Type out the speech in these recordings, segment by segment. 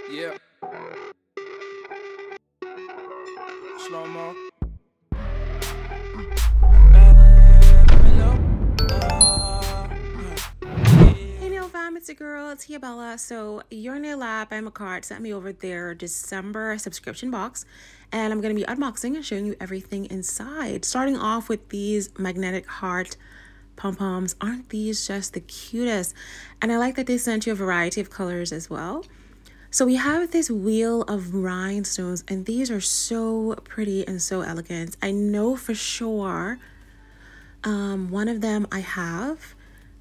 Yeah. Slow mo. Hey nail fam, it's your girl, it's Bella. So YourNailLab by Makartt sent me over their December subscription box, and I'm going to be unboxing and showing you everything inside. Starting off with these magnetic heart pom-poms. Aren't these just the cutest? And I like that they sent you a variety of colors as well. So we have this wheel of rhinestones, and these are so pretty and so elegant. I know for sure one of them I have,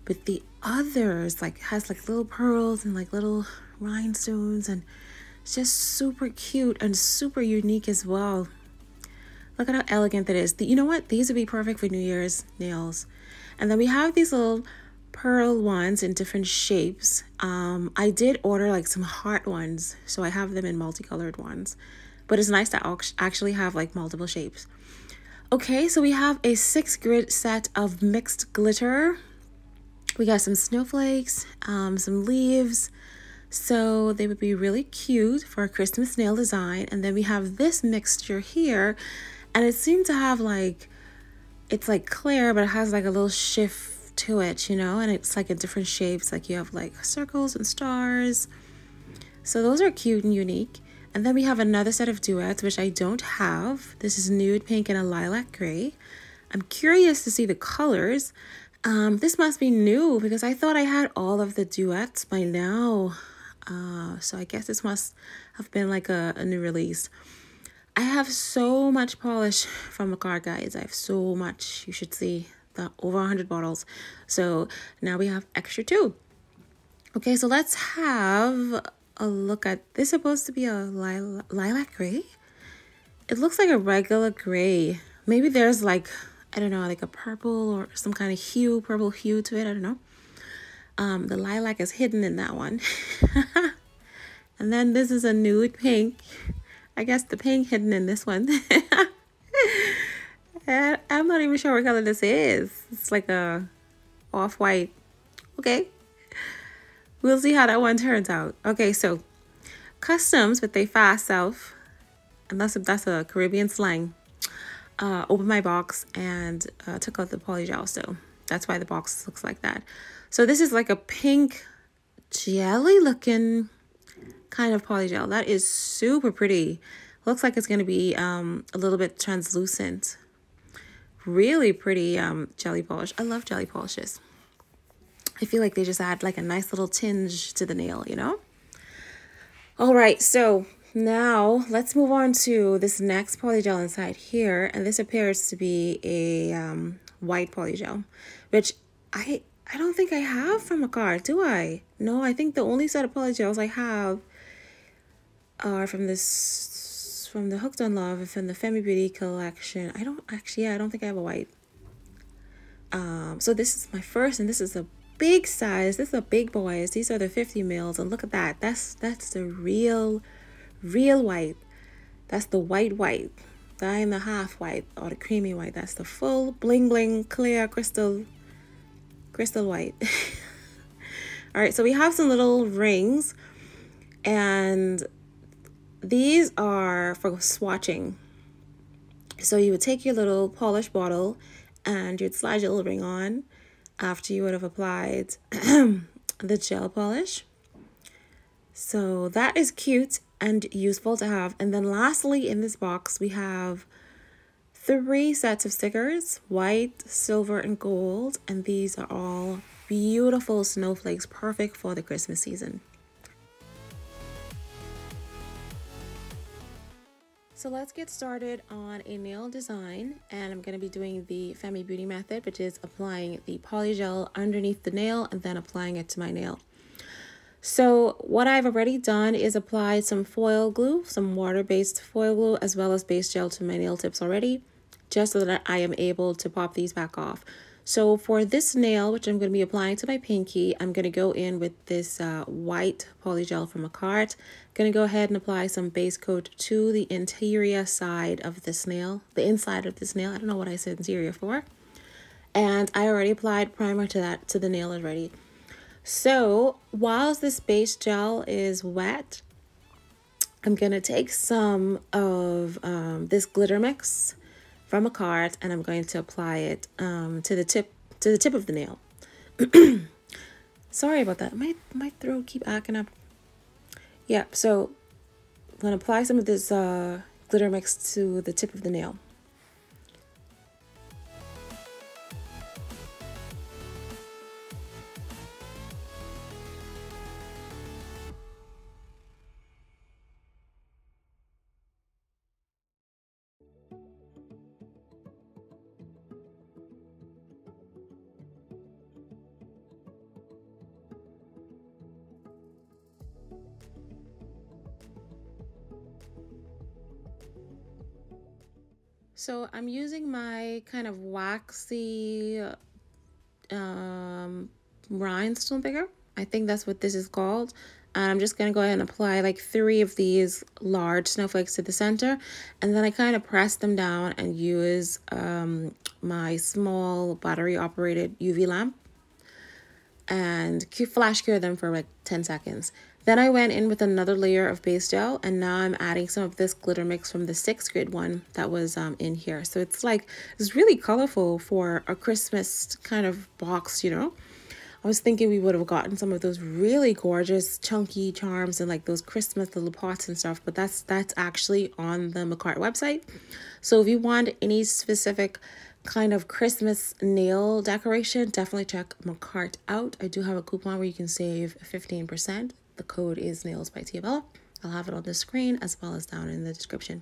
but the others like has like little pearls and like little rhinestones, and it's just super cute and super unique as well. Look at how elegant that is. You know what? These would be perfect for New Year's nails. And then we have these little pearl ones in different shapes. I did order like some heart ones, so I have them in multicolored ones. But it's nice to actually have like multiple shapes. Okay, so we have a 6 grid set of mixed glitter. We got some snowflakes, some leaves. So they would be really cute for a Christmas nail design. And then we have this mixture here, and it seemed to have like, it's like clear, but it has like a little shift to it, you know, and it's like in different shapes. Like you have like circles and stars. So those are cute and unique. And then we have another set of duets, which I don't have. This is nude pink and a lilac gray. I'm curious to see the colors. This must be new because I thought I had all of the duets by now. So I guess this must have been like a new release. I have so much polish from Makartt, guys. I have so much. You should see the over 100 bottles. So now we have extra too. Okay, so let's have a look at this. Supposed to be a lilac gray. It looks like a regular gray. Maybe there's like, I don't know, like a purple or some kind of hue, purple hue to it. I don't know. The lilac is hidden in that one. And then this is a nude pink. I guess the pink hidden in this one. And I'm not even sure what color this is. It's like a off-white. Okay. We'll see how that one turns out. Okay, so customs with a fast self, and that's a Caribbean slang. Opened my box and took out the polygel, so that's why the box looks like that. So this is like a pink jelly looking kind of polygel. That is super pretty. Looks like it's going to be a little bit translucent. Really pretty jelly polish. I love jelly polishes. I feel like they just add like a nice little tinge to the nail, you know? All right, so now let's move on to this next polygel inside here. And this appears to be a white polygel, which I don't think I have from Makartt, do I? No, I think the only set of polygels I have are from the Hooked on Love and the Femi Beauty collection. I don't think I have a white. So this is my first, and this is a big size. This is a big boys. These are the 50 mils, and look at that. That's the real white. That's the white, 9.5 white, or the creamy white. That's the full bling bling clear crystal white. All right, so we have some little rings, and these are for swatching. So you would take your little polish bottle and you'd slide your little ring on after you would have applied the gel polish. So that is cute and useful to have. And then lastly in this box we have 3 sets of stickers, white, silver, and gold. And these are all beautiful snowflakes, perfect for the Christmas season. So let's get started on a nail design, and I'm going to be doing the Femi Beauty method, which is applying the polygel underneath the nail and then applying it to my nail. So what I've already done is applied some foil glue, some water-based foil glue, as well as base gel to my nail tips already, just so that I am able to pop these back off. So for this nail, which I'm going to be applying to my pinky, I'm going to go in with this white polygel from Makartt. Going to go ahead and apply some base coat to the interior side of this nail, the inside of this nail. I don't know what I said interior for. And I already applied primer to the nail already. So whilst this base gel is wet, I'm gonna take some of this glitter mix from Makartt, and I'm going to apply it to the tip of the nail. Sorry about that. My throat keep acting up. Yeah, so I'm gonna apply some of this glitter mix to the tip of the nail. So I'm using my kind of waxy rhinestone picker. I think that's what this is called. And I'm just going to go ahead and apply like 3 of these large snowflakes to the center. And then I kind of press them down and use my small battery operated UV lamp and flash cure them for like 10 seconds. Then I went in with another layer of base gel, and now I'm adding some of this glitter mix from the 6th grade one that was in here. So it's really colorful for a Christmas kind of box, you know. I was thinking we would have gotten some of those really gorgeous chunky charms and like those Christmas little pots and stuff, but that's actually on the Makartt website. So if you want any specific kind of Christmas nail decoration, definitely check Makartt out. I do have a coupon where you can save 15%. The code is Nails by Tia Bella. I'll have it on the screen as well as down in the description.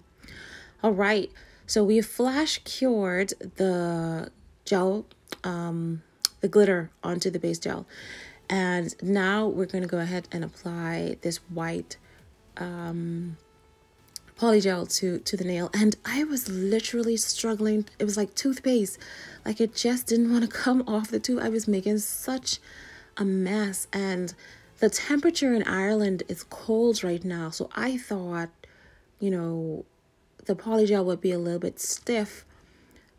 All right, so we flash cured the gel, the glitter onto the base gel, and now we're going to go ahead and apply this white polygel to the nail. And I was literally struggling. It was like toothpaste, like it just didn't want to come off the tube. I was making such a mess, and the temperature in Ireland is cold right now, so I thought, you know, the polygel would be a little bit stiff,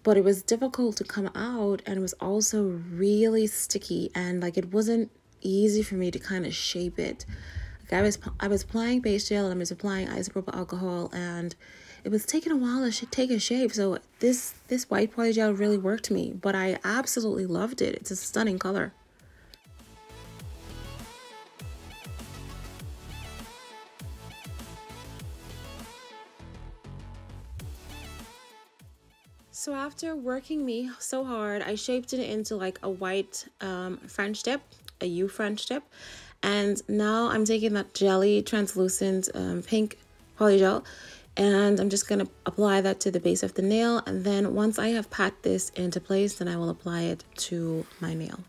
but it was difficult to come out, and it was also really sticky, and like it wasn't easy for me to kind of shape it. Like I was applying base gel and I was applying isopropyl alcohol, and it was taking a while to take a shape. So this white polygel really worked me, but I absolutely loved it. It's a stunning color. So after working me so hard, I shaped it into like a white French tip, a U French tip. And now I'm taking that jelly translucent pink polygel, and I'm just going to apply that to the base of the nail. And then once I have pat this into place, then I will apply it to my nail.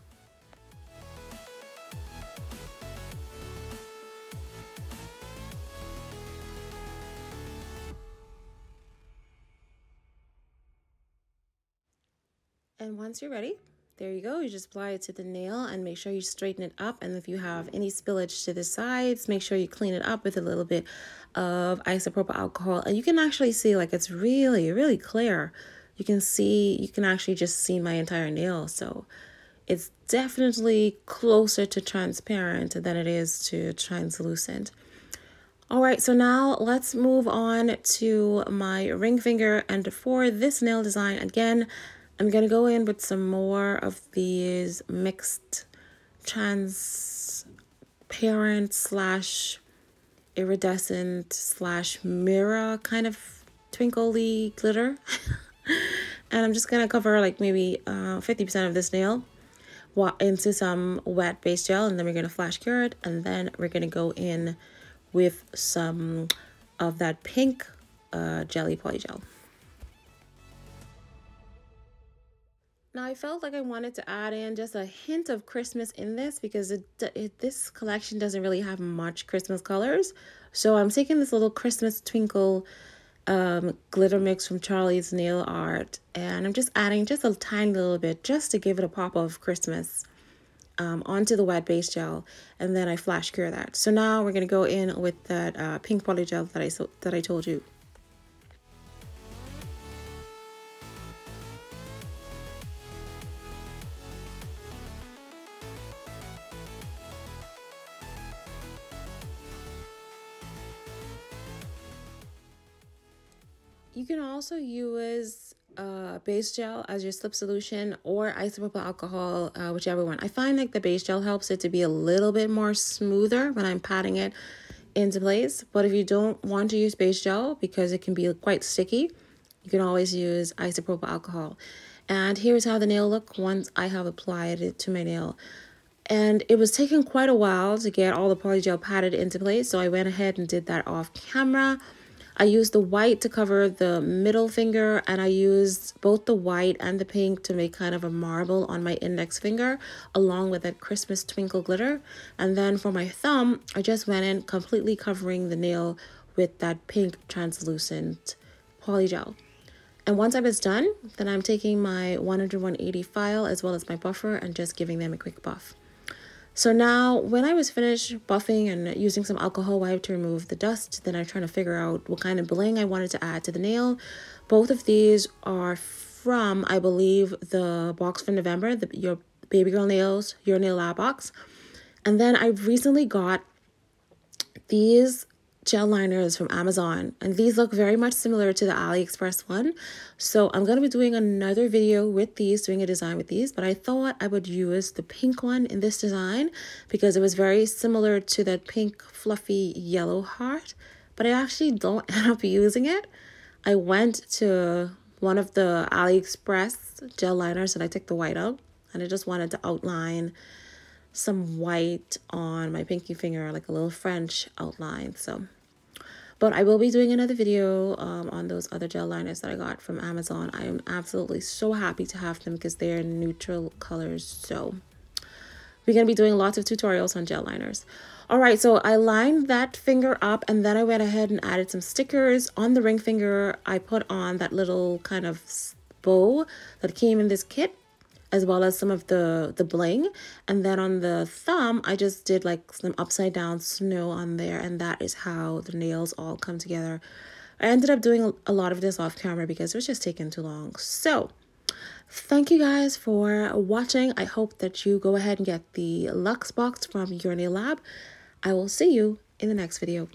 And once you're ready, there you go. You just apply it to the nail and make sure you straighten it up. And if you have any spillage to the sides, make sure you clean it up with a little bit of isopropyl alcohol. And you can actually see like it's really, really clear. You can actually just see my entire nail. So it's definitely closer to transparent than it is to translucent. All right, so now let's move on to my ring finger. And for this nail design, again, I'm going to go in with some more of these mixed transparent slash iridescent slash mirror kind of twinkly glitter. And I'm just going to cover like maybe 50% of this nail into some wet base gel, and then we're going to flash cure it, and then we're going to go in with some of that pink jelly polygel. Now I felt like I wanted to add in just a hint of Christmas in this because this collection doesn't really have much Christmas colors. So I'm taking this little Christmas twinkle glitter mix from Charlie's Nail Art, and I'm just adding just a tiny little bit just to give it a pop of Christmas onto the wet base gel, and then I flash cure that. So now we're going to go in with that pink polygel that I told you. You can also use base gel as your slip solution or isopropyl alcohol, whichever one. I find like the base gel helps it to be a little bit more smoother when I'm patting it into place. But if you don't want to use base gel because it can be quite sticky, you can always use isopropyl alcohol. And here's how the nail look once I have applied it to my nail. And it was taking quite a while to get all the polygel patted into place, so I went ahead and did that off camera. I used the white to cover the middle finger, and I used both the white and the pink to make kind of a marble on my index finger, along with that Christmas twinkle glitter. And then for my thumb, I just went in completely covering the nail with that pink translucent polygel. And once I was done, then I'm taking my 100-180 file as well as my buffer and just giving them a quick buff. So now when I was finished buffing and using some alcohol wipe to remove the dust, then I'm trying to figure out what kind of bling I wanted to add to the nail. Both of these are from, I believe, the box from November, your Baby Girl Nails, YourNailLab box. And then I recently got these gel liners from Amazon, and these look very much similar to the AliExpress one. So I'm going to be doing another video with these, doing a design with these, but I thought I would use the pink one in this design because it was very similar to that pink fluffy yellow heart, but I actually don't end up using it. I went to one of the AliExpress gel liners and I took the white out, and I just wanted to outline some white on my pinky finger, like a little French outline. But I will be doing another video on those other gel liners that I got from Amazon. I am absolutely so happy to have them because they're neutral colors. So we're going to be doing lots of tutorials on gel liners. All right, so I lined that finger up, and then I went ahead and added some stickers. On the ring finger, I put on that little kind of bow that came in this kit, as well as some of the bling. And then on the thumb, I just did like some upside down snow on there, and that is how the nails all come together. I ended up doing a lot of this off camera because it was just taking too long. So thank you guys for watching. I hope that you go ahead and get the Luxe Box from YourNailLab. I will see you in the next video.